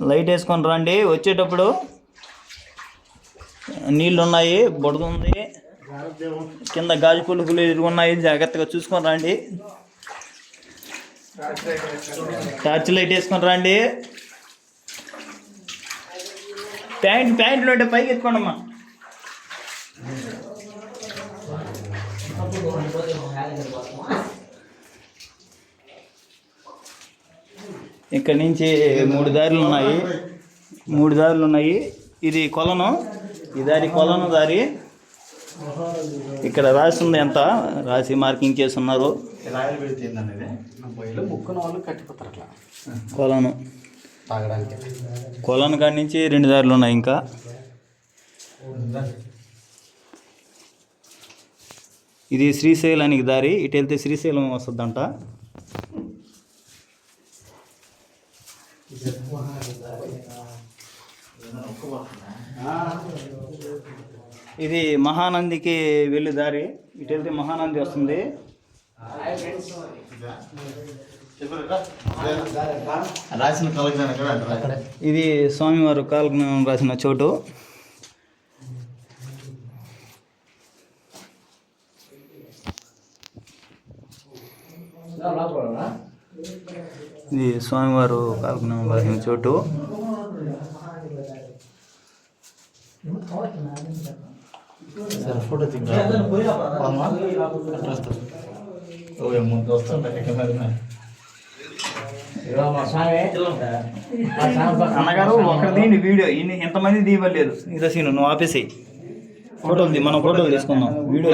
Light వేసుకొని రండి. వచ్చేటప్పుడు నీళ్ళు ఉన్నాయి, బుడద ఉంది, కింద గాజు పులుపులు ఉన్నాయి, జాగ్రత్తగా చూసుకొని రండి. టార్చ్ లైట్ వేసుకొని రండి. ప్యాంట్లు ఉంటే పైకి ఎత్తుకోండి అమ్మా. ఇక్కడ నుంచి 3 దారులు ఉన్నాయి. ఇది కొలను, ఈ దారి కొలను దారి. ఇక్కడ రాసి ఉంది, ఎంత రాసి మార్కింగ్ చేసి ఉన్నారు. కొలను కాడి నుంచి 2 దారులు ఉన్నాయి. ఇంకా ఇది శ్రీశైలానికి దారి. ఇటు వెళ్తే శ్రీశైలం వస్తుందంట. ఇది మహానందికి వెళ్ళే దారి. ఇటు వెళ్తే మహానంది వస్తుంది. ఇది స్వామివారు కాలజ్ఞానం రాసిన చోటు. ఇది స్వామివారు కాలజ్ఞానం రాసిన చోటు. అన్నగారు ఒకరి దీని వీడియో ఎంతమంది దీవలేదు. ఇదో సీను నువ్వు ఆపేసి మనం ఫోటోలు తీసుకుందాం. వీడియో